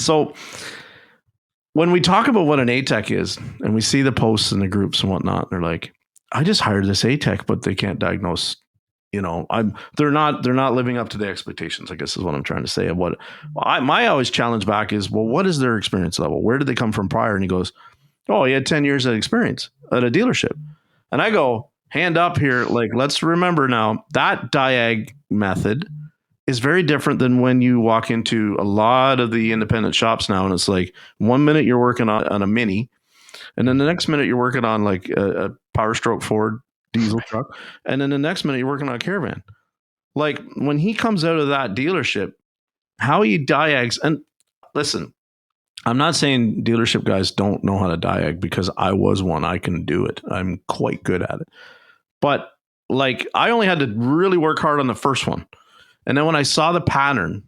So when we talk about what an ATEC is, and we see the posts in the groups and whatnot, they're like, I just hired this ATEC, but they can't diagnose. They're not living up to the expectations, I guess is what I'm trying to say. And my always challenge back is, well, what is their experience level? Where did they come from prior? And he goes, oh, he had 10 years of experience at a dealership. And I go, hand up here. Like, let's remember now that Diag method is very different than when you walk into a lot of the independent shops now. And it's like 1 minute you're working on a Mini, and then the next minute you're working on like a Power Stroke Ford diesel truck. And then the next minute you're working on a Caravan. Like when he comes out of that dealership, how he Diags, and listen, I'm not saying dealership guys don't know how to Diag, because I was one. I can do it. I'm quite good at it. But like, I only had to really work hard on the first one. And then when I saw the pattern,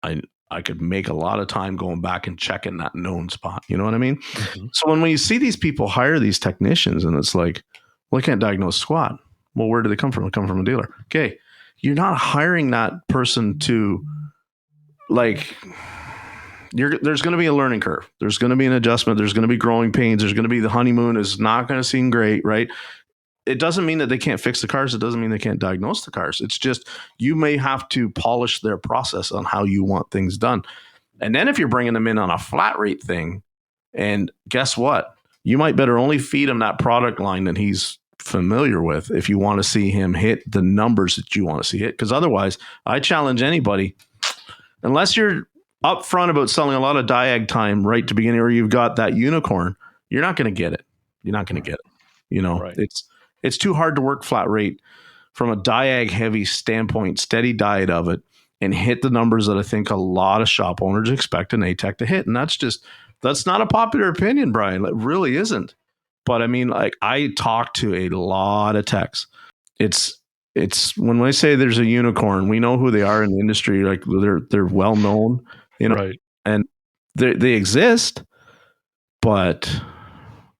I could make a lot of time going back and checking that known spot. You know what I mean? Mm-hmm. So when you see these people hire these technicians and it's like, well, I can't diagnose squat. Well, where do they come from? They come from a dealer. Okay. You're not hiring that person to like, there's going to be a learning curve. There's going to be an adjustment. There's going to be growing pains. There's going to be the honeymoon is not going to seem great, right? It doesn't mean that they can't fix the cars. It doesn't mean they can't diagnose the cars. It's just you may have to polish their process on how you want things done. And then if you're bringing them in on a flat rate thing, and guess what? You might better only feed him that product line that he's familiar with if you want to see him hit the numbers that you want to see hit. Because otherwise, I challenge anybody, unless you're upfront about selling a lot of Diag time right to beginning, or you've got that unicorn, you're not going to get it. You're not going to get it. Right. It's too hard to work flat rate from a Diag heavy standpoint, steady diet of it, and hit the numbers that I think a lot of shop owners expect an ATEC to hit. And that's not a popular opinion, Brian. It really isn't. But I mean, like, I talk to a lot of techs. It's when I say there's a unicorn, we know who they are in the industry. Like they're well known, right. And they exist, but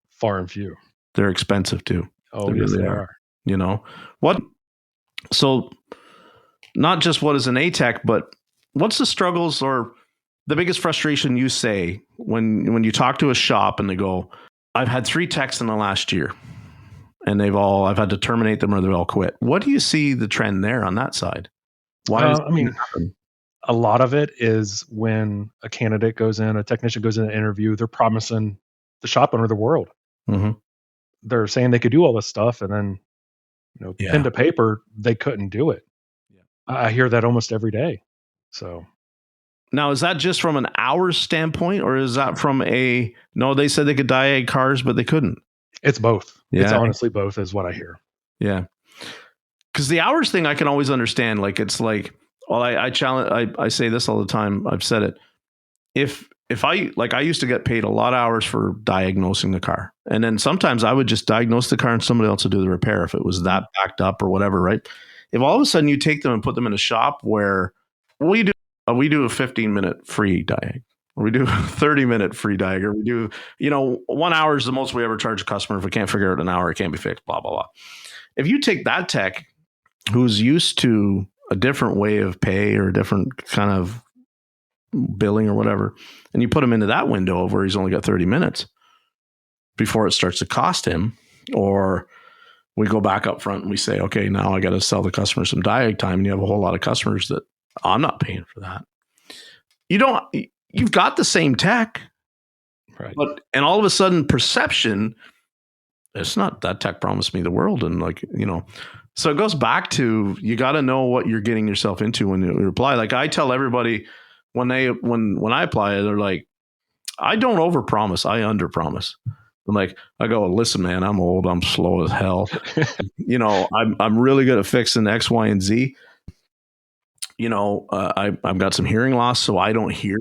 far and few. They're expensive too. Oh, yes, they are. What? So not just what is an ATEC, but what's the struggles or the biggest frustration you say when you talk to a shop and they go, I've had 3 techs in the last year and I've had to terminate them or they've all quit. What do you see the trend there on that side? Why? A lot of it is when a candidate goes in, a technician goes in an interview, they're promising the shop owner the world. Mm-hmm. They're saying they could do all this stuff, and then, pen to paper, they couldn't do it. Yeah. I hear that almost every day. So now, is that just from an hours standpoint, or is that from no, they said they could Diag cars, but they couldn't? It's both. Yeah. It's honestly both is what I hear. Yeah. Because the hours thing, I can always understand. Like, it's like, well, I challenge, I say this all the time. I've said it. If I used to get paid a lot of hours for diagnosing the car. And then sometimes I would just diagnose the car and somebody else would do the repair if it was that backed up or whatever, right? If all of a sudden you take them and put them in a shop where we do a 15-minute free Diag, or we do a 30-minute free Diag, or we do, 1 hour is the most we ever charge a customer. If we can't figure out an hour, it can't be fixed, blah, blah, blah. If you take that tech who's used to a different way of pay or a different kind of billing or whatever, and you put him into that window where he's only got 30 minutes before it starts to cost him, or we go back up front and we say, okay, now I got to sell the customer some Diag time, and you have a whole lot of customers that I'm not paying for that. You've got the same tech, right? And all of a sudden perception, it's not that tech promised me the world. And so it goes back to, you got to know what you're getting yourself into when you apply. Like I tell everybody, when I apply, they're like, I don't overpromise, I underpromise. I'm like, I go, listen, man, I'm old, I'm slow as hell. I'm really good at fixing X, Y, and Z. I've got some hearing loss, so I don't hear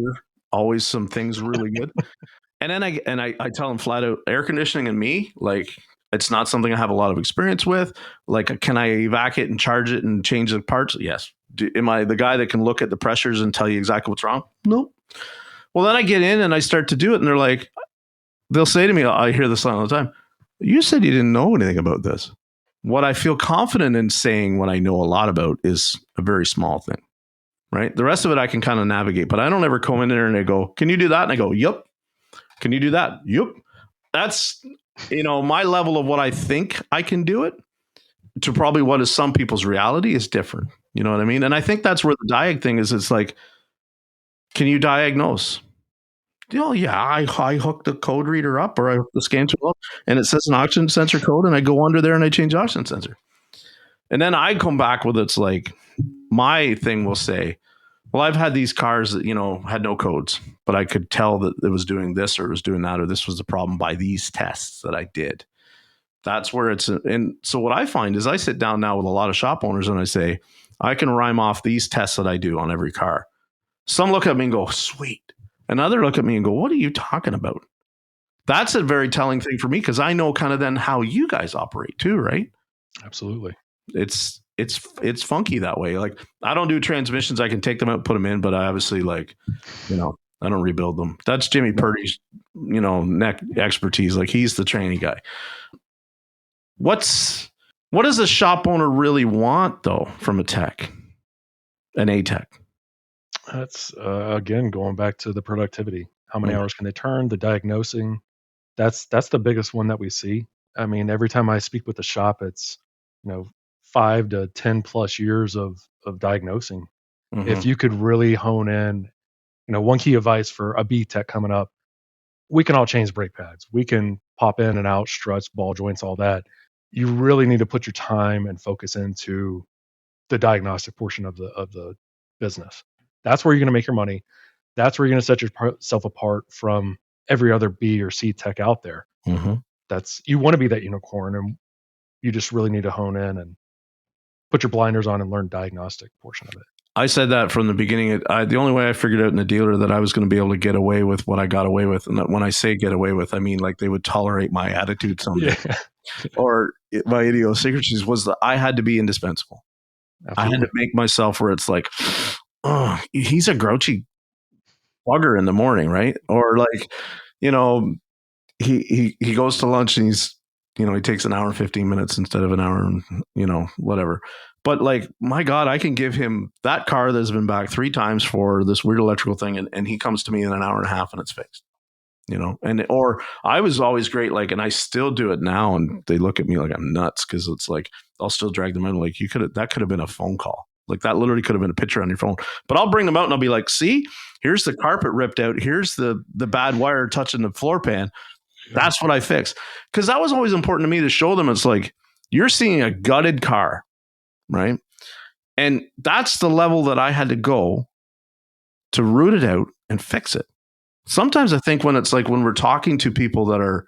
always some things really good. And then I tell them flat out, air conditioning and me, like, it's not something I have a lot of experience with. Like, can I evac it and charge it and change the parts? Yes. Am I the guy that can look at the pressures and tell you exactly what's wrong? Nope. Well, then I get in and I start to do it, and they're like, they'll say to me, I hear this all the time, you said you didn't know anything about this. What I feel confident in saying what I know a lot about is a very small thing. right? The rest of it I can kind of navigate, but I don't ever come in there and they go, can you do that? And I go, yep. Can you do that? Yep. That's, my level of what I think I can do it to probably what is some people's reality is different. You know what I mean? And I think that's where the Diag thing is. It's like, can you diagnose? Yeah, I hook the code reader up or I hook the scan tool up and it says an oxygen sensor code and I go under there and I change oxygen sensor. And then I come back with it's like, my thing will say, well, I've had these cars that, had no codes, but I could tell that it was doing this or it was doing that, or this was the problem by these tests that I did. That's where it's, and so what I find is I sit down now with a lot of shop owners and I say, I can rhyme off these tests that I do on every car. Some look at me and go, sweet. And other look at me and go, what are you talking about? That's a very telling thing for me because I know kind of then how you guys operate too, right? Absolutely. It's funky that way. Like I don't do transmissions. I can take them out, put them in, but I obviously I don't rebuild them. That's Jimmy Purdy's, neck expertise. Like he's the training guy. What does a shop owner really want though from a tech, an A tech? That's again going back to the productivity. How many hours can they turn? The diagnosing. That's the biggest one that we see. I mean, every time I speak with the shop, it's 5 to 10 plus years of diagnosing. Mm-hmm. If you could really hone in, one key advice for a B tech coming up, we can all change brake pads. We can pop in and out, struts, ball joints, all that. You really need to put your time and focus into the diagnostic portion of the business. That's where you're going to make your money. That's where you're going to set yourself apart from every other B or C tech out there. Mm-hmm. You want to be that unicorn, and you just really need to hone in and put your blinders on and learn diagnostic portion of it. I said that from the beginning. The only way I figured out in the dealer that I was going to be able to get away with what I got away with, and that when I say get away with, I mean like they would tolerate my attitude someday, or my idiosyncrasies, was that I had to be indispensable. Absolutely. I had to make myself where it's like, oh, he's a grouchy bugger in the morning, right? Or like, he goes to lunch and he's, he takes an hour and 15 minutes instead of an hour and, whatever. But like, my God, I can give him that car that's been back 3 times for this weird electrical thing. And he comes to me in an hour and a half and it's fixed, or I was always great. Like, and I still do it now. And they look at me like I'm nuts. Cause it's like, I'll still drag them in. Like that could have been a phone call. Like that literally could have been a picture on your phone, but I'll bring them out and I'll be like, see, here's the carpet ripped out. Here's the bad wire touching the floor pan. That's what I fix. Cause that was always important to me to show them. It's like, you're seeing a gutted car, right? And that's the level that I had to go to root it out and fix it. Sometimes I think when it's like, when we're talking to people that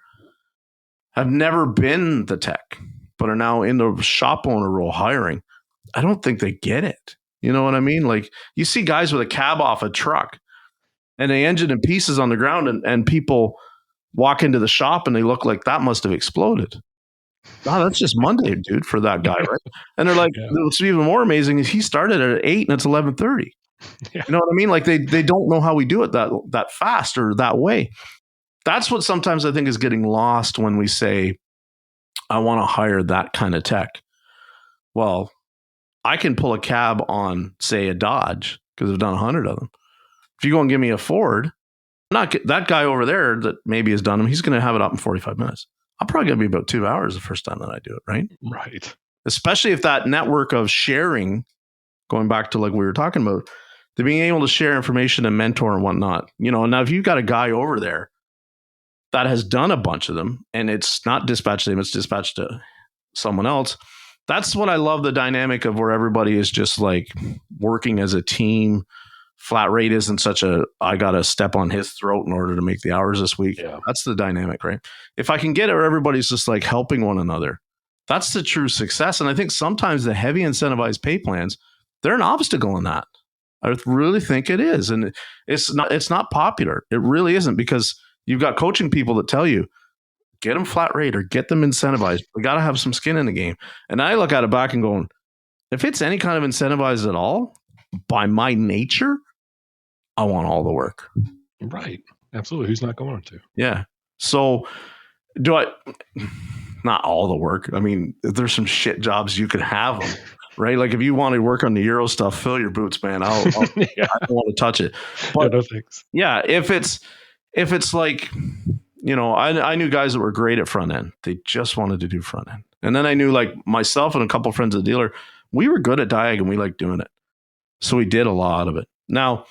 have never been the tech, but are now in the shop owner role hiring, I don't think they get it. You know what I mean? Like you see guys with a cab off a truck and the engine in pieces on the ground and people walk into the shop and they look like that must have exploded. Oh, that's just Monday, dude, for that guy, right? And they're like, what's even more amazing is he started at 8 and it's 11:30. Yeah. You know what I mean? Like they don't know how we do it that fast or that way. That's what sometimes I think is getting lost when we say, I want to hire that kind of tech. Well, I can pull a cab on, say, a Dodge because I've done 100 of them. If you go and give me a Ford, not that guy over there that maybe has done them, he's going to have it up in 45 minutes. I'm probably going to be about 2 hours the first time that I do it, right? Right. Especially if that network of sharing, going back to like we were talking about, the being able to share information and mentor and whatnot. Now if you've got a guy over there that has done a bunch of them and it's not dispatched to him, it's dispatched to someone else. That's what I love, the dynamic of where everybody is just like working as a team. Flat rate isn't such I got to step on his throat in order to make the hours this week. Yeah. That's the dynamic, right? If I can get it where everybody's just like helping one another, that's the true success. And I think sometimes the heavy incentivized pay plans, they're an obstacle in that. I really think it is. And it's not popular. It really isn't, because you've got coaching people that tell you, get them flat rate or get them incentivized. We got to have some skin in the game. And I look at it back and going, if it's any kind of incentivized at all, by my nature, I want all the work. Right. Absolutely. Who's not going to? Yeah. So not all the work. I mean, there's some shit jobs you could have them. right? Like if you want to work on the Euro stuff, fill your boots, man. I don't want to touch it. But no thanks. yeah, if it's like, I knew guys that were great at front end. They just wanted to do front end. And then I knew like myself and a couple of friends at the dealer, we were good at Diag and we liked doing it. So we did a lot of it. Now,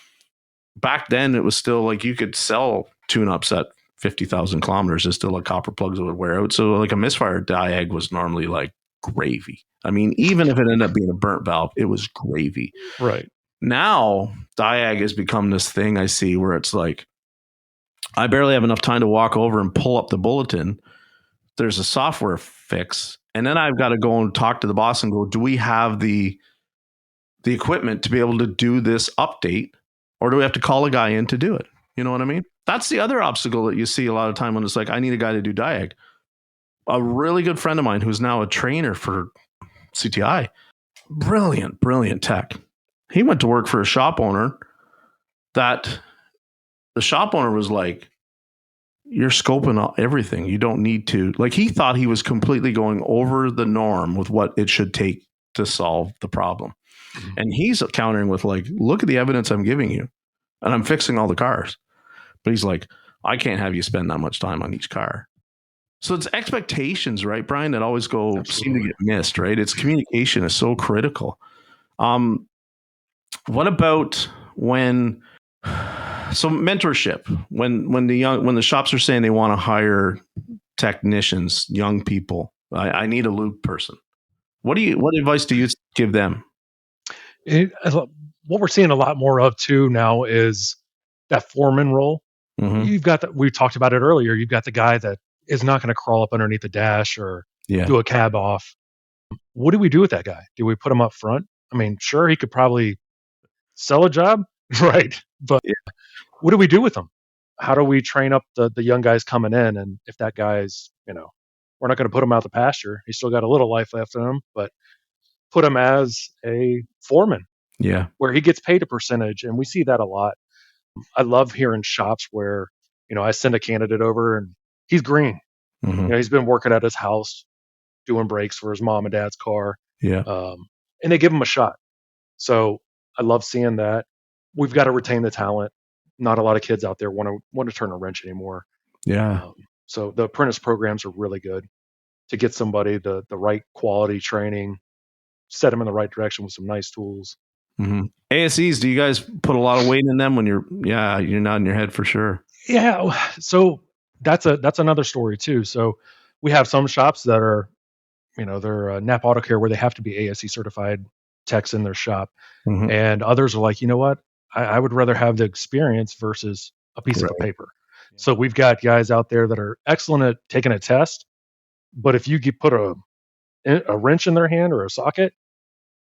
back then it was still like you could sell tune-ups at 50,000 kilometers. There's still like copper plugs that would wear out. So like a misfire Diag was normally like gravy. I mean, even if it ended up being a burnt valve, it was gravy. Right. Now, Diag has become this thing I see where it's like, I barely have enough time to walk over and pull up the bulletin. There's a software fix. And then I've got to go and talk to the boss and go, do we have the equipment to be able to do this update? Or do we have to call a guy in to do it? You know what I mean? That's the other obstacle that you see a lot of time when it's like, I need a guy to do Diag. A really good friend of mine who's now a trainer for CTI, brilliant tech. He went to work for a shop owner that the shop owner was like, you're scoping everything. You don't need to. Like he thought he was completely going over the norm with what it should take to solve the problem. Mm-hmm. And he's countering with like, look at the evidence I'm giving you. And I'm fixing all the cars. But he's like, I can't have you spend that much time on each car. So it's expectations, right, Brian, that always seem to get missed, right? It's communication is so critical. What about so mentorship, when the shops are saying they want to hire technicians, young people, I need a loop person. What advice do you give them? What we're seeing a lot more of too now is that foreman role. Mm-hmm. You've got we talked about it earlier. You've got the guy that is not going to crawl up underneath the dash or do a cab off. What do we do with that guy? Do we put him up front? I mean, sure, he could probably sell a job, right? But what do we do with him? How do we train up the young guys coming in? And if that guy's, we're not going to put him out the pasture. He's still got a little life left in him, but put him as a foreman. Yeah. Where he gets paid a percentage. And we see that a lot. I love hearing shops where, I send a candidate over and he's green. Mm-hmm. He's been working at his house, doing brakes for his mom and dad's car. Yeah. And they give him a shot. So I love seeing that. We've got to retain the talent. Not a lot of kids out there want to turn a wrench anymore. Yeah. So the apprentice programs are really good to get somebody the right quality training, set them in the right direction with some nice tools. Mm-hmm. ASEs, do you guys put a lot of weight in them when you're nodding your head for sure? Yeah. So that's another story too. So we have some shops that are, they're Napa Auto Care where they have to be ASE certified techs in their shop. Mm-hmm. And others are like, you know what? I would rather have the experience versus a piece of paper. Yeah. So we've got guys out there that are excellent at taking a test, but if you put a wrench in their hand or a socket,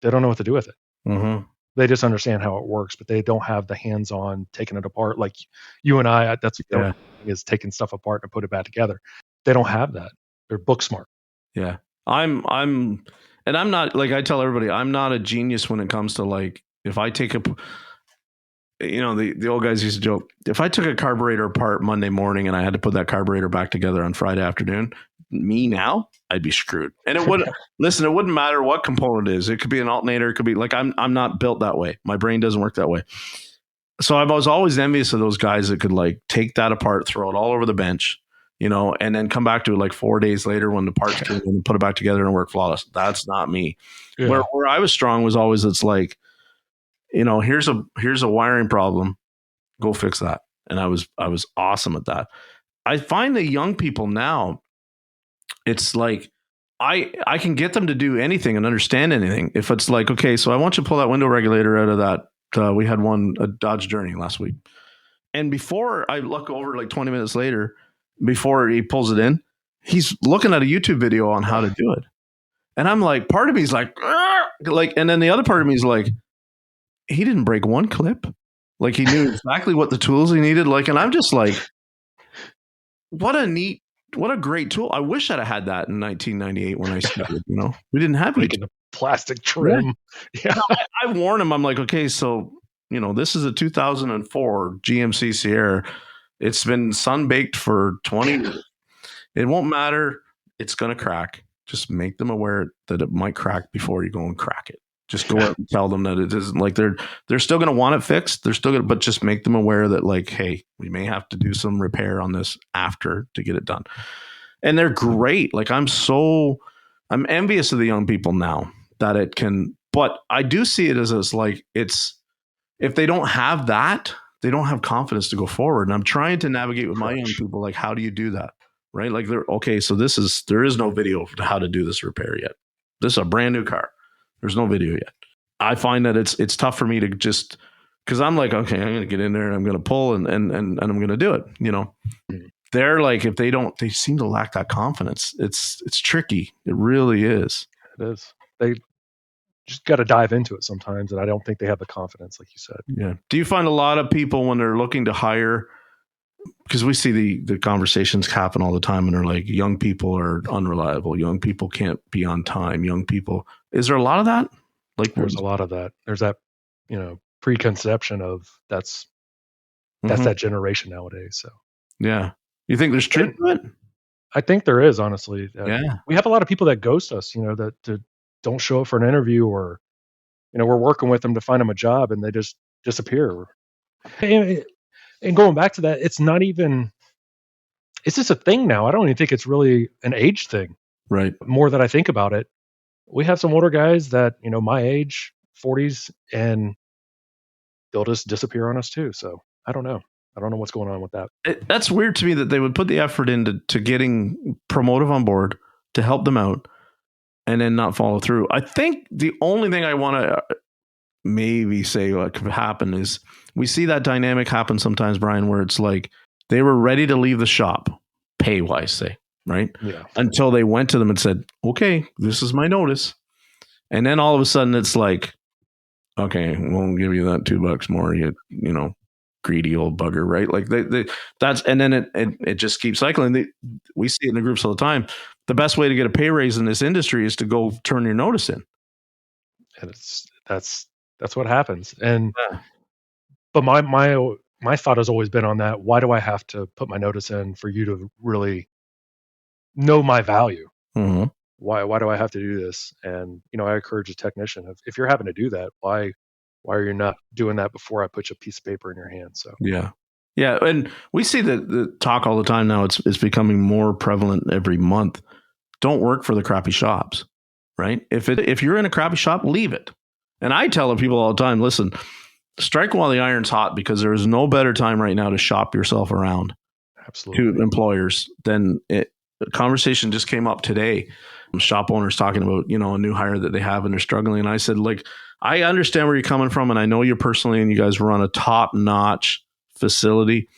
they don't know what to do with it. Mm-hmm. They just understand how it works, but they don't have the hands-on taking it apart. Like you and I, that's what is taking stuff apart and put it back together. They don't have that. They're book smart. Yeah. I'm not, like I tell everybody, I'm not a genius when it comes to like, if I take the old guys used to joke, if I took a carburetor apart Monday morning and I had to put that carburetor back together on Friday afternoon, me now, I'd be screwed. And it wouldn't listen, it wouldn't matter what component it is. It could be an alternator. It could be like, I'm not built that way. My brain doesn't work that way. So I was always envious of those guys that could like take that apart, throw it all over the bench, and then come back to it like 4 days later when the parts came in and put it back together and work flawless. That's not me. Yeah. Where I was strong was always, it's like, here's a wiring problem. Go fix that. And I was awesome at that. I find the young people now, it's like I can get them to do anything and understand anything. If it's like, okay, so I want you to pull that window regulator out of that. We had a Dodge Journey last week. And before I look over like 20 minutes later, before he pulls it in, he's looking at a YouTube video on how to do it. And I'm like, part of me is like, and then the other part of me is like, he didn't break one clip. Like he knew exactly what the tools he needed. Like, and I'm just like, what a great tool. I wish I'd have had that in 1998 when I started, we didn't have like a plastic trim. Yeah. I warned him. I'm like, okay, so, this is a 2004 GMC Sierra. It's been sun baked for 20 years. It won't matter. It's going to crack. Just make them aware that it might crack before you go and crack it. Just go out and tell them that it isn't like they're still going to want it fixed. They're still going to, but just make them aware that like, hey, we may have to do some repair on this after to get it done. And they're great. Like I'm envious of the young people now that it can, but I do see it as like, if they don't have that, they don't have confidence to go forward. And I'm trying to navigate with my young people. Like, how do you do that? Right. Like okay. So there is no video of how to do this repair yet. This is a brand new car. There's no video yet. I find that it's tough for me to just, because I'm like, okay, I'm going to get in there and I'm going to pull and I'm going to do it. They're like, if they seem to lack that confidence. It's tricky. It really is. It is. They just got to dive into it sometimes, and I don't think they have the confidence, like you said. Yeah. Do you find a lot of people when they're looking to hire? Because we see the conversations happen all the time, and they're like, young people are unreliable. Young people can't be on time. Young people. Is there a lot of that? Like, there's a lot of that. There's that, preconception of that's that generation nowadays. So yeah, you think there's truth to it? I think there is, honestly. Yeah, we have a lot of people that ghost us. That don't show up for an interview, or we're working with them to find them a job, and they just disappear. And going back to that, it's just a thing now. I don't even think it's really an age thing. Right. More that I think about it, we have some older guys that, my age, 40s, and they'll just disappear on us too. So I don't know. I don't know what's going on with that. That's weird to me that they would put the effort into getting Promotive on board to help them out and then not follow through. I think the only thing I want to maybe say what could happen is we see that dynamic happen sometimes, Brian, where it's like they were ready to leave the shop, pay-wise, say, right? Yeah. Until they went to them and said, okay, this is my notice. And then all of a sudden it's like, okay, we'll give you that $2 more, you greedy old bugger, right? Like and then it just keeps cycling. We see it in the groups all the time. The best way to get a pay raise in this industry is to go turn your notice in. And that's what happens. And but my thought has always been on that. Why do I have to put my notice in for you to really know my value? Mm-hmm. Why do I have to do this? And I encourage a technician, if you're having to do that, why are you not doing that before I put a piece of paper in your hand? So yeah, and we see the talk all the time now. It's becoming more prevalent every month. Don't work for the crappy shops, right? If you're in a crappy shop, leave it. And I tell people all the time, listen, strike while the iron's hot, because there is no better time right now to shop yourself around. Absolutely. To employers than it. The conversation just came up today. Shop owners talking about, a new hire that they have and they're struggling. And I said, like, I understand where you're coming from. And I know you personally, and you guys run a top notch facility,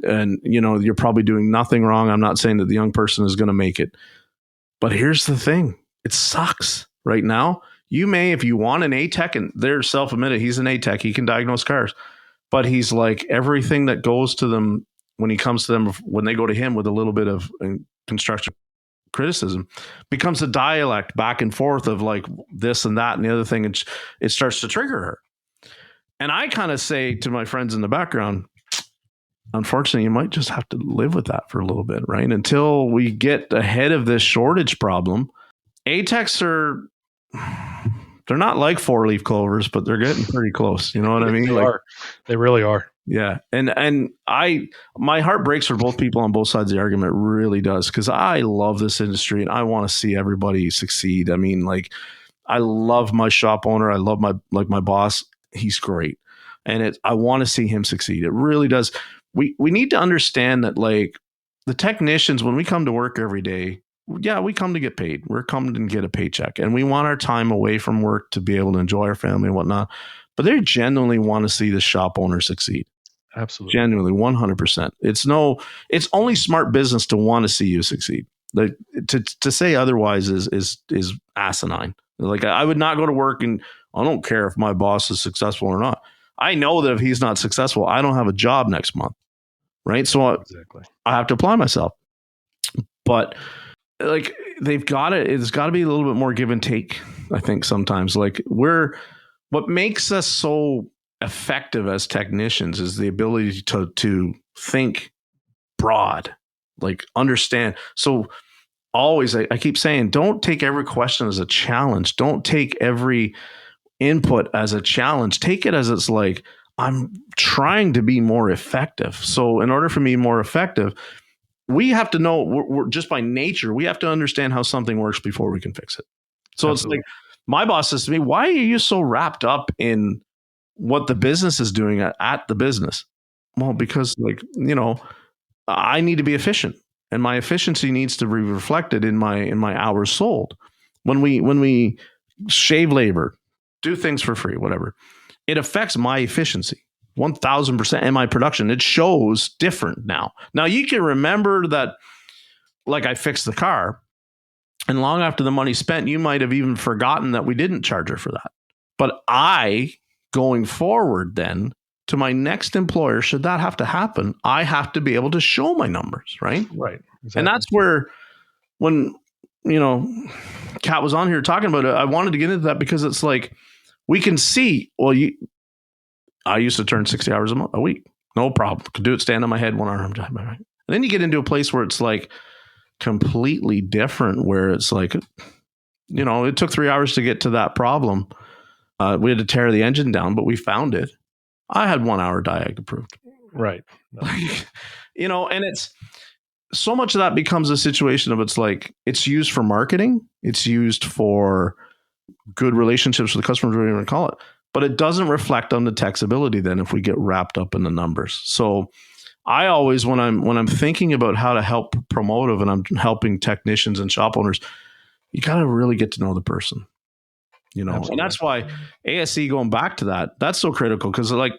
and, you're probably doing nothing wrong. I'm not saying that the young person is going to make it, but here's the thing. It sucks right now. You may, if you want an A-Tech, and they're self-admitted, he's an A-Tech, he can diagnose cars, but he's like everything that goes to them when he comes to them, when they go to him with a little bit of constructive criticism, becomes a dialect back and forth of like this and that and the other thing. And it starts to trigger her. And I kind of say to my friends in the background, unfortunately, you might just have to live with that for a little bit, right? Until we get ahead of this shortage problem. A-Techs they're not like 4-leaf clovers, but they're getting pretty close. You know what I mean? They really are. Yeah. And my heart breaks for both people on both sides of the argument. It really does. Cause I love this industry and I want to see everybody succeed. I mean, like, I love my shop owner. I love my boss. He's great. And I want to see him succeed. It really does. We need to understand that, like, the technicians, when we come to work every day, yeah, we come to get paid. We're coming to get a paycheck, and we want our time away from work to be able to enjoy our family and whatnot. But they genuinely want to see the shop owner succeed. Absolutely. Genuinely, 100%. It's only smart business to want to see you succeed. Like, to say otherwise is asinine. Like, I would not go to work, and I don't care if my boss is successful or not. I know that if he's not successful, I don't have a job next month. Right. So exactly. I have to apply myself. But like, it's got to be a little bit more give and take. I think sometimes, like, what makes us so effective as technicians is the ability to think broad, like, understand. So always, I keep saying, don't take every question as a challenge. Don't take every input as a challenge. Take it as it's like, I'm trying to be more effective. So in order for me more effective, we have to know, we're just by nature, we have to understand how something works before we can fix it. So Absolutely. it's like, my boss says to me, why are you so wrapped up in what the business is doing at the business? Well, because I need to be efficient, and my efficiency needs to be reflected in my hours sold. When we shave labor, do things for free, whatever, it affects my efficiency 1000% in my production. It shows different now. Now you can remember that, like, I fixed the car, and long after the money spent, you might have even forgotten that we didn't charge her for that. But going forward, then, to my next employer, should that have to happen, I have to be able to show my numbers, right? Right. Exactly. And that's where, when, Kat was on here talking about it, I wanted to get into that, because it's like, we can see, I used to turn 60 hours a week. No problem. Could do it, stand on my head, one arm. And then you get into a place where it's like completely different, where it's like, it took 3 hours to get to that problem. We had to tear the engine down, but we found it. I had 1 hour Diag approved. Right. No. And it's so much of that becomes a situation of, it's like, it's used for marketing. It's used for good relationships with the customers, whatever you want to call it. But it doesn't reflect on the tech's ability then, if we get wrapped up in the numbers. So I always, when I'm thinking about how to help Promotive, and I'm helping technicians and shop owners, you got to really get to know the person, Absolutely. And that's why ASE, going back to that's so critical, because, like,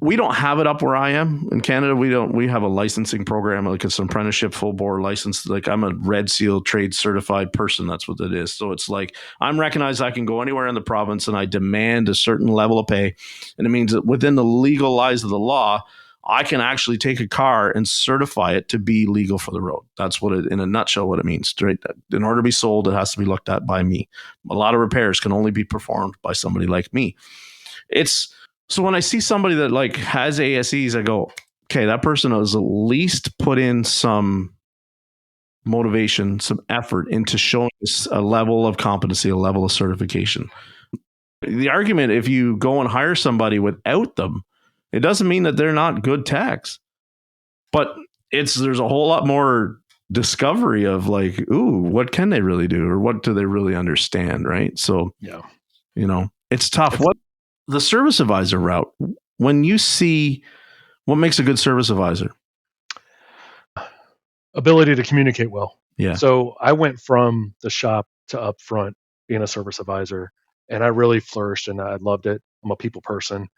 we don't have it up where I am in Canada. We have a licensing program, like it's an apprenticeship full board license. Like, I'm a Red Seal trade certified person. That's what it is. So it's like, I'm recognized, I can go anywhere in the province, and I demand a certain level of pay. And it means that within the legal lies of the law, I can actually take a car and certify it to be legal for the road. That's what it, in a nutshell, what it means. Right? In order to be sold, it has to be looked at by me. A lot of repairs can only be performed by somebody like me. So when I see somebody that, like, has ASEs, I go, okay, that person has at least put in some motivation, some effort into showing us a level of competency, a level of certification. The argument, if you go and hire somebody without them, it doesn't mean that they're not good techs, but there's a whole lot more discovery of, like, ooh, what can they really do, or what do they really understand, right? So, yeah, it's tough. What the service advisor route, when you see, what makes a good service advisor? Ability to communicate well. Yeah. So I went from the shop to up front being a service advisor, and I really flourished, and I loved it. I'm a people person,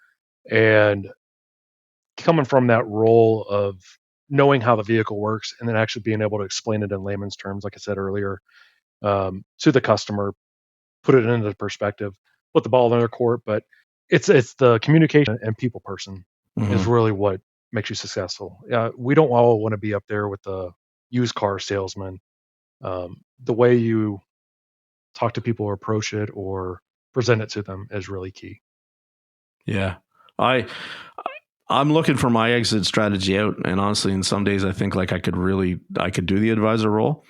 and coming from that role of knowing how the vehicle works, and then actually being able to explain it in layman's terms, like I said earlier, to the customer, put it into perspective, put the ball in their court. But it's the communication and people person is really what makes you successful. We don't all want to be up there with the used car salesman. The way you talk to people or approach it or present it to them is really key. Yeah. I'm looking for my exit strategy out. And honestly, in some days I think, like, I could do the advisor role.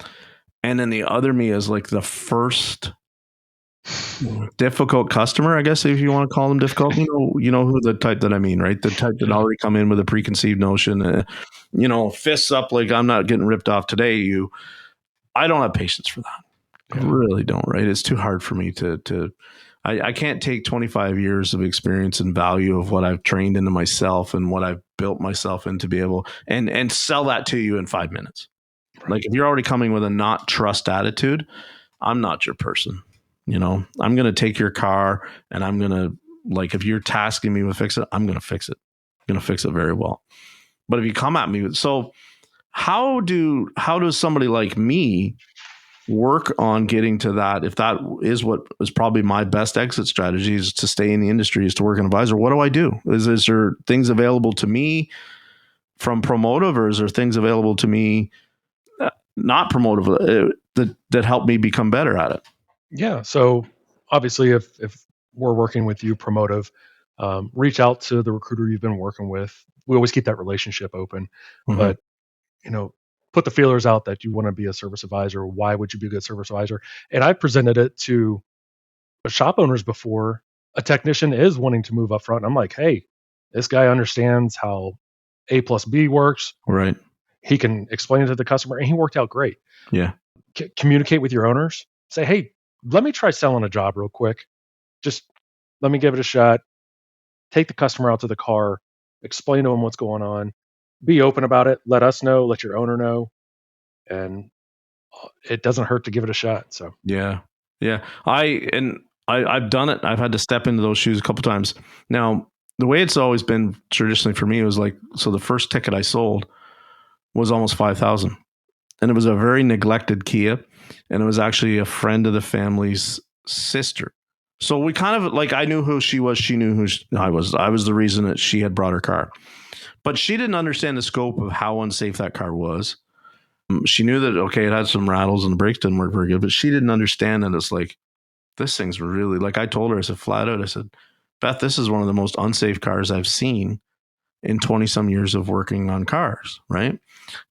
And then the other me is, like, the first difficult customer, I guess, if you want to call them difficult. You know who the type that I mean, right? The type that already come in with a preconceived notion, fists up, like, I'm not getting ripped off today. I don't have patience for that. Yeah. I really don't, right? It's too hard for me I can't take 25 years of experience and value of what I've trained into myself and what I've built myself in to be able and sell that to you in 5 minutes. Right. Like, if you're already coming with a not trust attitude, I'm not your person. I'm going to take your car, and I'm going to, like, if you're tasking me with fix it, I'm going to fix it. I'm going to fix it very well. But if you come at me so how does somebody like me work on getting to that? If that is what is probably my best exit strategy, is to stay in the industry, is to work an advisor. What do I do? Is there things available to me from Promotive, or is there things available to me not Promotive that help me become better at it? Yeah. So obviously, if we're working with you, Promotive, reach out to the recruiter you've been working with. We always keep that relationship open, but put the feelers out that you want to be a service advisor. Why would you be a good service advisor? And I presented it to But shop owners before, a technician is wanting to move up front. I'm like, hey, this guy understands how A plus B works. Right. He can explain it to the customer, and he worked out great. Yeah. Communicate with your owners. Say, hey, let me try selling a job real quick. Just let me give it a shot. Take the customer out to the car, explain to them what's going on, be open about it. Let us know, let your owner know, and it doesn't hurt to give it a shot. So Yeah. Yeah. I've done it. I've had to step into those shoes a couple times. Now, the way it's always been traditionally for me was like, so the first ticket I sold was almost 5,000, and it was a very neglected Kia, and it was actually a friend of the family's sister. So we kind of like, I knew who she was. She knew who I was. I was the reason that she had brought her car, but she didn't understand the scope of how unsafe that car was. She knew that, okay, it had some rattles and the brakes didn't work very good, but she didn't understand that it's like, this thing's really, like I told her, I said flat out, I said, Beth, this is one of the most unsafe cars I've seen in 20 some years of working on cars, right?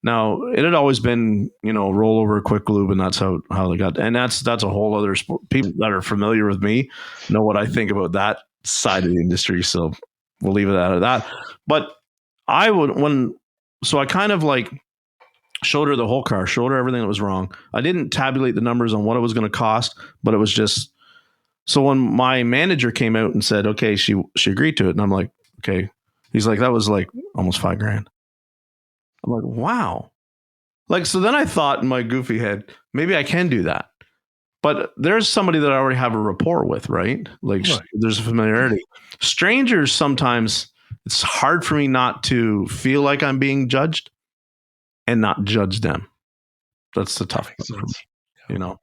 Now, it had always been, rollover, quick lube, and that's how they got. And that's a whole other sport. People that are familiar with me know what I think about that side of the industry. So we'll leave it at that. But I would, so I kind of like showed her the whole car, showed her everything that was wrong. I didn't tabulate the numbers on what it was going to cost, but it was just, so when my manager came out and said, okay, she agreed to it. And I'm like, okay. He's like, that was like almost $5,000. I'm like, wow. Like, so then I thought in my goofy head, maybe I can do that. But there's somebody that I already have a rapport with, right? Like, right. There's a familiarity. Strangers, sometimes it's hard for me not to feel like I'm being judged and not judge them. That's the tough one,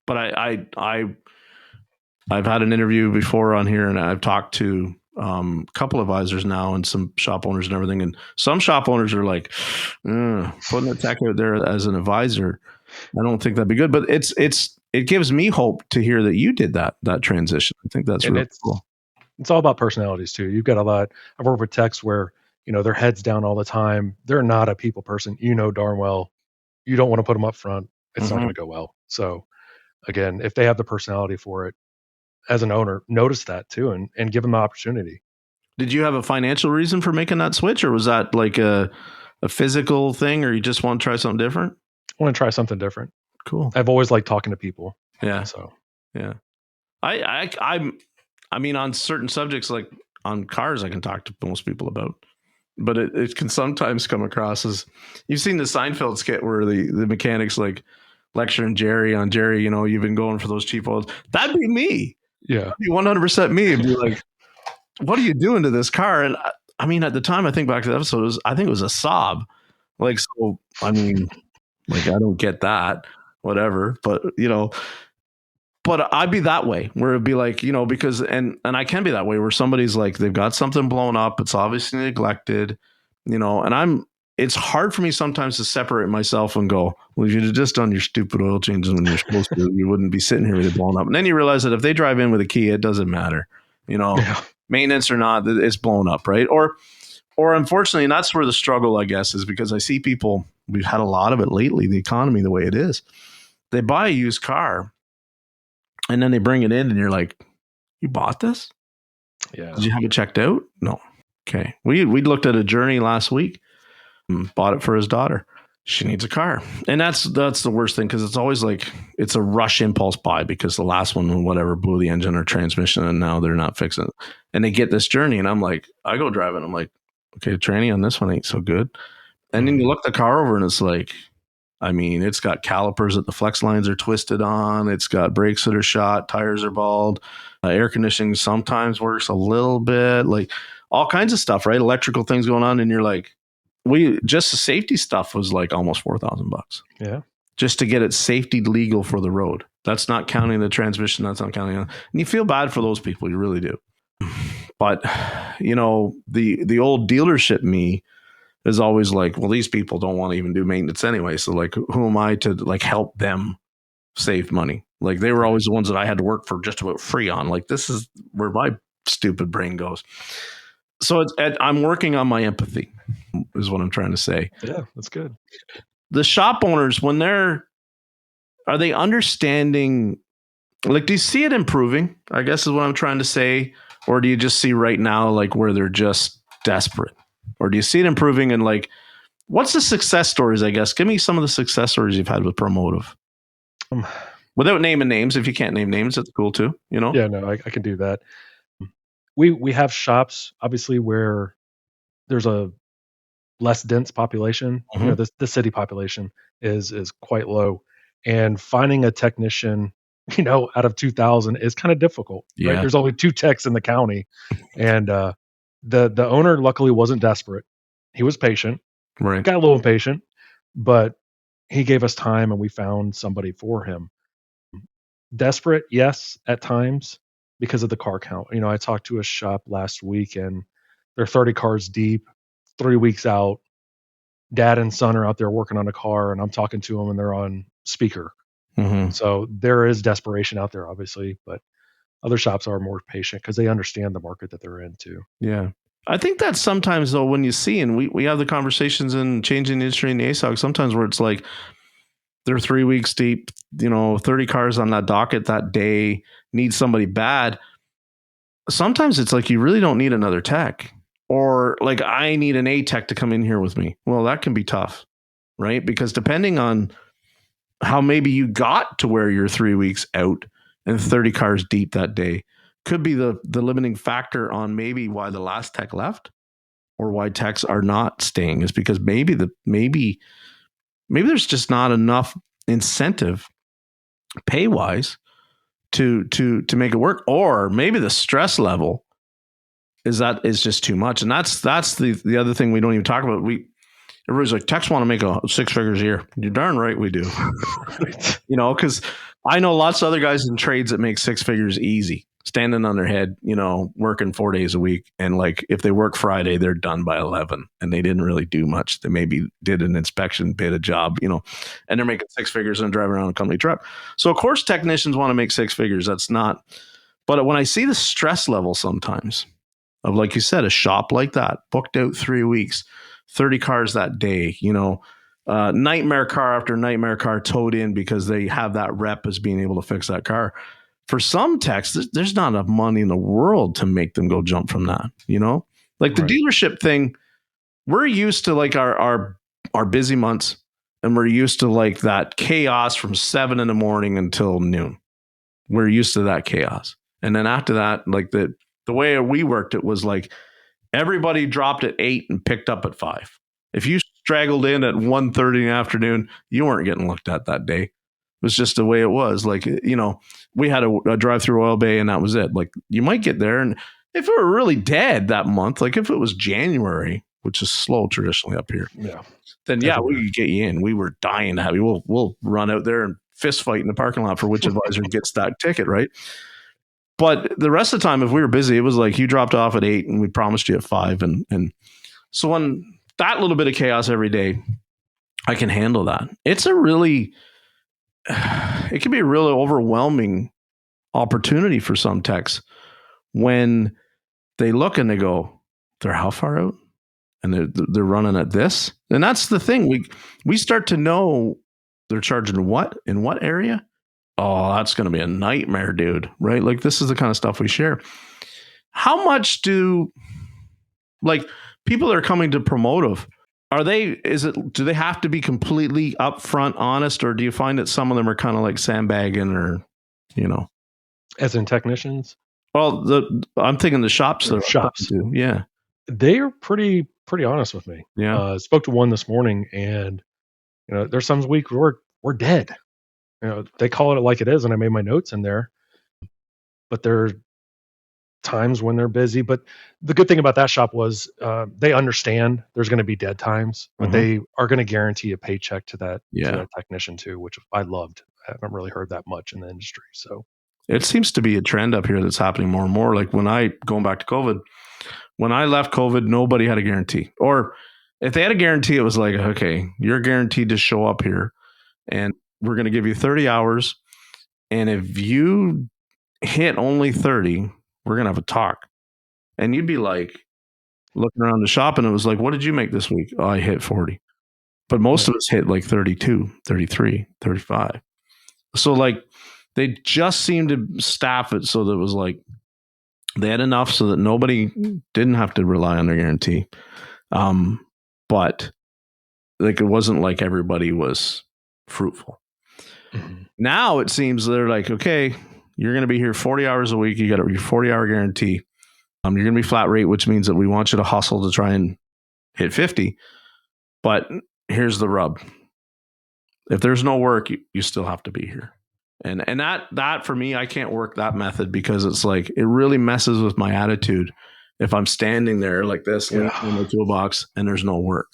But I've had an interview before on here, and I've talked to a couple of advisors now and some shop owners and everything. And some shop owners are like, putting a tech out there as an advisor, I don't think that'd be good. But it gives me hope to hear that you did that transition. I think that's really cool. It's all about personalities too. You've got a lot. I've worked with techs where, their heads down all the time. They're not a people person. Darn well, you don't want to put them up front. It's not going to go well. So again, if they have the personality for it, as an owner, notice that too, and give them the opportunity. Did you have a financial reason for making that switch, or was that like a physical thing, or you just want to try something different? I want to try something different. Cool. I've always liked talking to people. Yeah. So yeah, I mean, on certain subjects, like on cars, I can talk to most people about, but it can sometimes come across as, you've seen the Seinfeld skit where the mechanics like lecturing Jerry, you've been going for those cheap oils. That'd be me. Yeah. That'd be 100% me. It'd be like, what are you doing to this car? And I mean, at the time, I think back to the episode, I think it was a sob. Like, so, I mean, like, I don't get that, whatever, but but I'd be that way where it'd be like, because, and I can be that way where somebody's like, they've got something blown up. It's obviously neglected, and it's hard for me sometimes to separate myself and go, well, if you'd have just done your stupid oil changes when you're supposed to, you wouldn't be sitting here with it blown up. And then you realize that if they drive in with a key, it doesn't matter, maintenance or not, it's blown up. Right. Or unfortunately, and that's where the struggle, I guess, is because I see people, we've had a lot of it lately, the economy, the way it is, they buy a used car and then they bring it in and you're like, you bought this? Yeah. Did you have it checked out? No. Okay. We looked at a Journey last week, bought it for his daughter. She needs a car. And that's the worst thing, because it's always like, it's a rush impulse buy because the last one, whatever, blew the engine or transmission and now they're not fixing it. And they get this Journey and I'm like, I go drive it. I'm like, okay, the tranny on this one ain't so good. And then you look the car over and it's like, I mean, it's got calipers that the flex lines are twisted on. It's got brakes that are shot. Tires are bald. Air conditioning sometimes works a little bit. Like all kinds of stuff, right? Electrical things going on. And you're like, just the safety stuff was like almost $4,000. Yeah. Just to get it safety legal for the road. That's not counting the transmission. That's not counting. And you feel bad for those people. You really do. But, the old dealership me is always like, well, these people don't want to even do maintenance anyway. So like, who am I to like help them save money? Like they were always the ones that I had to work for just about free on. Like this is where my stupid brain goes. So I'm working on my empathy is what I'm trying to say. Yeah, that's good. The shop owners, when are they understanding Like, do you see it improving? I guess is what I'm trying to say. Or do you just see right now, like, where they're just desperate? Or do you see it improving? And like, what's the success stories? I guess give me some of the success stories you've had with Promotive, without naming names. If you can't name names, that's cool too. You know? Yeah, no, I can do that. We have shops obviously where there's a less dense population. Mm-hmm. The city population is quite low, and finding a technician, out of 2,000 is kind of difficult, right? Yeah. There's only 2 techs in the county, and the owner luckily wasn't desperate. He was patient, Right. got a little impatient, but he gave us time, and we found somebody for him. Desperate, yes, at times because of the car count. I talked to a shop last week, and they're 30 cars deep, 3 weeks out. Dad and son are out there working on a car, and I'm talking to them, and they're on speaker. Mm-hmm. So there is desperation out there, obviously, but other shops are more patient because they understand the market that they're in too. Yeah. I think that sometimes though, when you see, and we have the conversations in changing the industry in the ASOC, sometimes where it's like they're 3 weeks deep, 30 cars on that docket that day, need somebody bad. Sometimes it's like you really don't need another tech, or like I need an A tech to come in here with me. Well, that can be tough, right? Because depending on how maybe you got to where you're 3 weeks out and 30 cars deep that day, could be the limiting factor on maybe why the last tech left, or why techs are not staying, is because maybe there's just not enough incentive pay wise to make it work, or maybe the stress level is just too much. And that's the other thing we don't even talk about. Everybody's like, techs want to make a 6 figures a year. You're darn right we do. Right. Because I know lots of other guys in trades that make 6 figures easy, standing on their head, working 4 days a week. And like, if they work Friday, they're done by 11 and they didn't really do much. They maybe did an inspection, bid a job, and they're making 6 figures and driving around a company truck. So of course technicians want to make 6 figures. That's not, but when I see the stress level sometimes of, like you said, a shop like that, booked out 3 weeks, 30 cars that day, nightmare car after nightmare car towed in because they have that rep as being able to fix that car. For some techs, there's not enough money in the world to make them go jump from that, like the Right. dealership thing. We're used to like our busy months, and we're used to like that chaos from 7 in the morning until noon. We're used to that chaos. And then after that, like the way we worked, it was like everybody dropped at 8 and picked up at 5. If you straggled in at 1:30 in the afternoon, you weren't getting looked at that day. It was just the way it was. Like, we had a drive-through oil bay, and that was it. Like, you might get there, and if it were really dead that month, like if it was January, which is slow traditionally up here, then yeah, we could get you in. We were dying to have you. We'll run out there and fist fight in the parking lot for which advisor gets that ticket, right? But the rest of the time, if we were busy, it was like you dropped off at 8 and we promised you at 5. And so when that little bit of chaos every day, I can handle that. It can be a really overwhelming opportunity for some techs when they look and they go, they're how far out? And they're running at this. And that's the thing. We start to know they're charging what in what area. Oh, that's going to be a nightmare, dude. Right? Like, this is the kind of stuff we share. How much do people that are coming to Promotive, do they have to be completely upfront, honest, or do you find that some of them are kind of like sandbagging, or, As in technicians? well, I'm thinking the shops. Yeah. They are pretty honest with me. Yeah. Spoke to one this morning, and there's some weeks we're dead. They call it like it is, and I made my notes in there. But there are times when they're busy. But the good thing about that shop was they understand there's going to be dead times, but they are going to guarantee a paycheck to that technician too, which I loved. I haven't really heard that much in the industry. So it seems to be a trend up here that's happening more and more. Like going back to COVID, when I left COVID, nobody had a guarantee. Or if they had a guarantee, it was like, okay, you're guaranteed to show up here and we're going to give you 30 hours. And if you hit only 30, we're going to have a talk. And you'd be like looking around the shop, and it was like, what did you make this week? Oh, I hit 40. But most of us hit like 32, 33, 35. So like they just seemed to staff it so that it was like they had enough so that nobody didn't have to rely on their guarantee. But like it wasn't like everybody was fruitful. Mm-hmm. Now it seems they're like, okay, you're going to be here 40 hours a week. You got your 40-hour guarantee. You're going to be flat rate, which means that we want you to hustle to try and hit 50. But here's the rub. If there's no work, you still have to be here. And that for me, I can't work that method because it's like, it really messes with my attitude if I'm standing there like this in the toolbox and there's no work.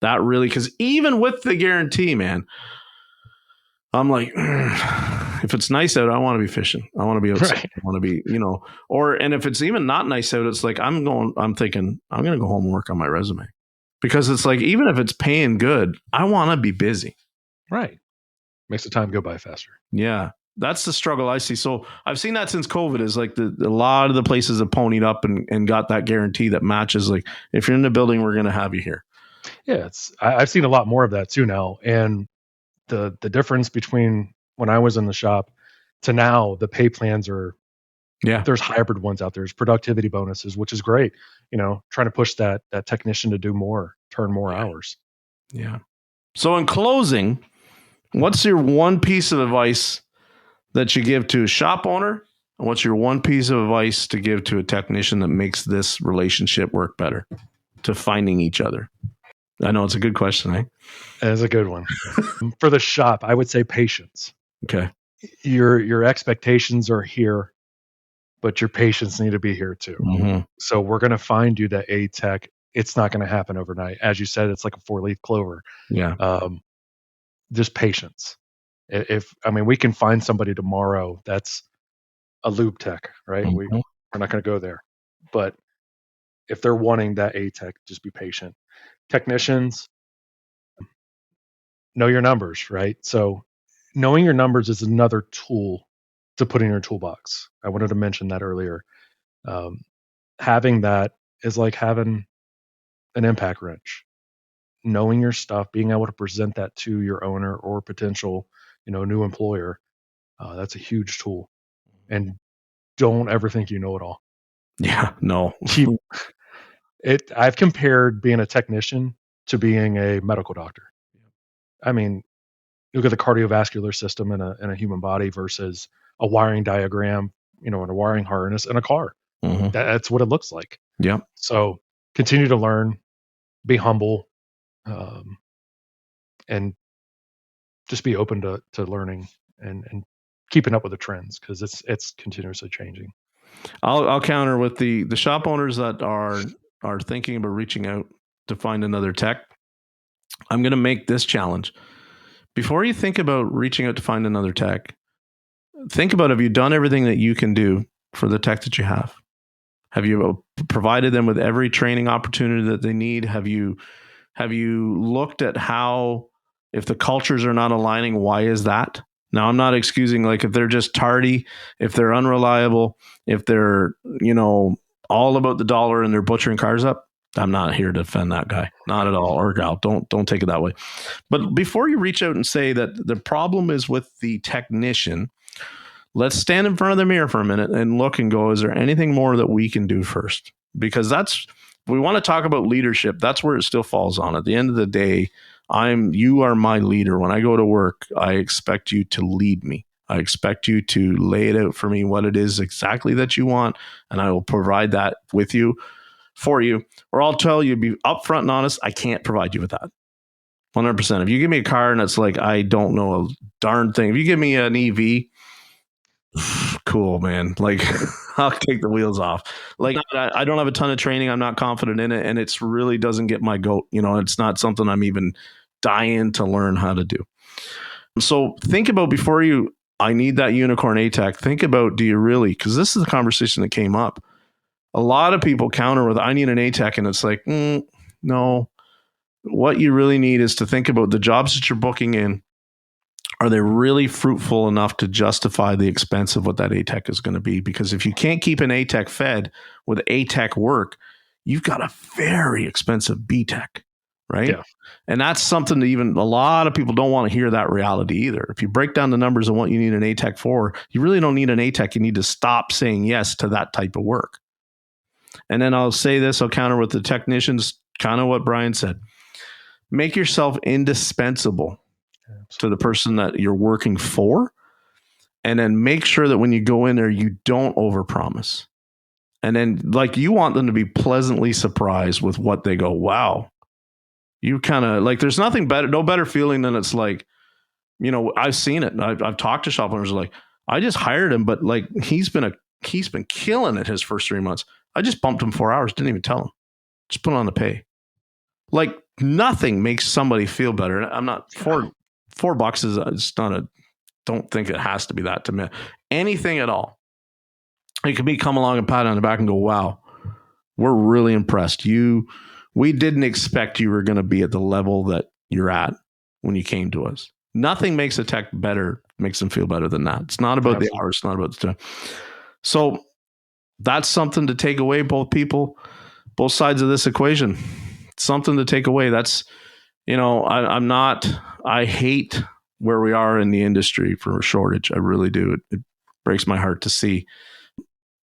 That really, because even with the guarantee, man, I'm like, if it's nice out, I want to be fishing. I want to be outside. Right. I want to be, and if it's even not nice out, it's like, I'm thinking, I'm going to go home and work on my resume. Because it's like, even if it's paying good, I want to be busy. Right. Makes the time go by faster. Yeah. That's the struggle I see. So I've seen that since COVID is like a lot of the places have ponied up and got that guarantee that matches. Like, if you're in the building, we're going to have you here. Yeah. I've seen a lot more of that too now. And the difference between when I was in the shop to now, the pay plans are, there's hybrid ones out there. There's productivity bonuses, which is great. Trying to push that technician to do more, turn more hours. Yeah. So in closing, what's your one piece of advice that you give to a shop owner? And what's your one piece of advice to give to a technician that makes this relationship work better to finding each other? I know it's a good question, eh? That's a good one. For the shop, I would say patience. Okay. Your expectations are here, but your patience need to be here too. Mm-hmm. So we're going to find you that A tech. It's not going to happen overnight. As you said, it's like a 4-leaf clover. Yeah. Just patience. We can find somebody tomorrow that's a lube tech, right? Mm-hmm. We're not going to go there. But if they're wanting that A tech, just be patient. Technicians, know your numbers, right? So knowing your numbers is another tool to put in your toolbox. I wanted to mention that earlier. Having that is like having an impact wrench. Knowing your stuff, being able to present that to your owner or potential, new employer, that's a huge tool. And don't ever think you know it all. Yeah, no. I've compared being a technician to being a medical doctor. I mean, look at the cardiovascular system in a human body versus a wiring diagram, and a wiring harness in a car. Mm-hmm. That's what it looks like. Yeah. So continue to learn, be humble, and just be open to learning and keeping up with the trends because it's continuously changing. I'll counter with the shop owners that are thinking about reaching out to find another tech. I'm going to make this challenge. Before you think about reaching out to find another tech, think about, have you done everything that you can do for the tech that you have? Have you provided them with every training opportunity that they need? Have you looked at how, if the cultures are not aligning, why is that? Now, I'm not excusing, like, if they're just tardy, if they're unreliable, if they're, all about the dollar and they're butchering cars up. I'm not here to defend that guy, not at all, or gal. Don't take it that way. But before you reach out and say that the problem is with the technician, let's stand in front of the mirror for a minute and look and go, is there anything more that we can do first? Because if we want to talk about leadership, that's where it still falls on. At the end of the day, you are my leader. When I go to work, I expect you to lead me. I expect you to lay it out for me, what it is exactly that you want, and I will provide that with you, for you. Or I'll tell you, be upfront and honest, I can't provide you with that. 100%. If you give me a car and it's like, I don't know a darn thing. If you give me an EV, cool, man. Like, I'll take the wheels off. Like, I don't have a ton of training. I'm not confident in it. And it's really doesn't get my goat. It's not something I'm even dying to learn how to do. So think about, before I need that unicorn ATAC, think about, do you really, because this is the conversation that came up. A lot of people counter with, I need an ATAC. And it's like, no, what you really need is to think about the jobs that you're booking in. Are they really fruitful enough to justify the expense of what that ATEC is going to be? Because if you can't keep an ATEC fed with ATEC work, you've got a very expensive BTEC. right? Yeah. And that's something that even a lot of people don't want to hear that reality either. If you break down the numbers of what you need an ATEC for, you really don't need an ATEC. You need to stop saying yes to that type of work. And then I'll say this, I'll counter with the technicians, kind of what Brian said. Make yourself indispensable to the person that you're working for. And then make sure that when you go in there, you don't overpromise. And then like you want them to be pleasantly surprised with what they go, wow. You kind of like, there's nothing better, no better feeling than it's like, you know, I've seen it. I've talked to shop owners like, I just hired him, but like he's been killing it his first 3 months. I just bumped him 4 hours, didn't even tell him. Just put on the pay. Like nothing makes somebody feel better. And I'm not $4 is it's not a, don't think it has to be that to me. Anything at all. It could be come along and pat on the back and go, wow, we're really impressed. We didn't expect you were going to be at the level that you're at when you came to us. Nothing makes a tech better, makes them feel better than that. It's not about the hours, it's not about the time. So that's something to take away, both both sides of this equation. Something to take away. That's, you know, I hate where we are in the industry for a shortage. I really do. It breaks my heart to see,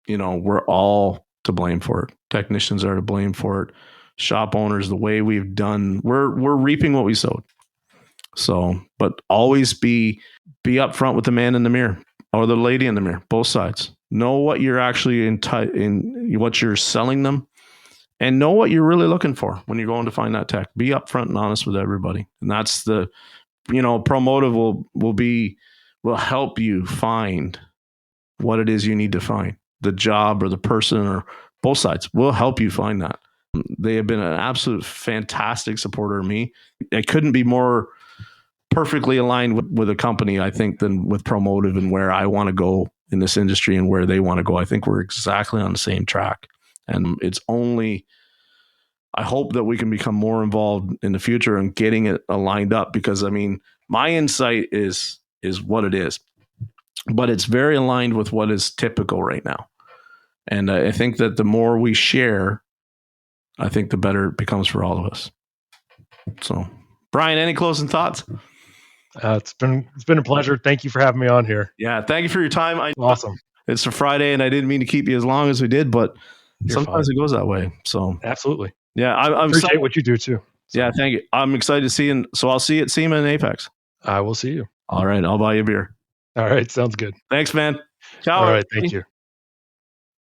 you know, we're all to blame for it. Technicians are to blame for it. Shop owners, the way we've done, we're reaping what we sowed. So, but always be upfront with the man in the mirror or the lady in the mirror, both sides. Know what you're actually in what you're selling them, and know what you're really looking for when you're going to find that tech. Be upfront and honest with everybody. And that's the, you know, Promotive will help you find what it is you need to find. The job or the person or both sides will help you find that. They have been an absolute fantastic supporter of me. I couldn't be more perfectly aligned with a company, I think, than with Promotive and where I want to go in this industry and where they want to go. I think we're exactly on the same track. And it's only, I hope that we can become more involved in the future and getting it aligned up, because I mean, my insight is what it is, but it's very aligned with what is typical right now. And I think that the more we share, I think the better it becomes for all of us. So, Brian, any closing thoughts? It's been a pleasure. Thank you for having me on here. Yeah, thank you for your time. Awesome. It's a Friday, and I didn't mean to keep you as long as we did, but sometimes it goes that way. So absolutely. Yeah, I appreciate what you do too. So. Yeah, thank you. I'm excited to see you. So I'll see you at SEMA and Apex. I will see you. All right, I'll buy you a beer. All right, sounds good. Thanks, man. Ciao. All right, thank you.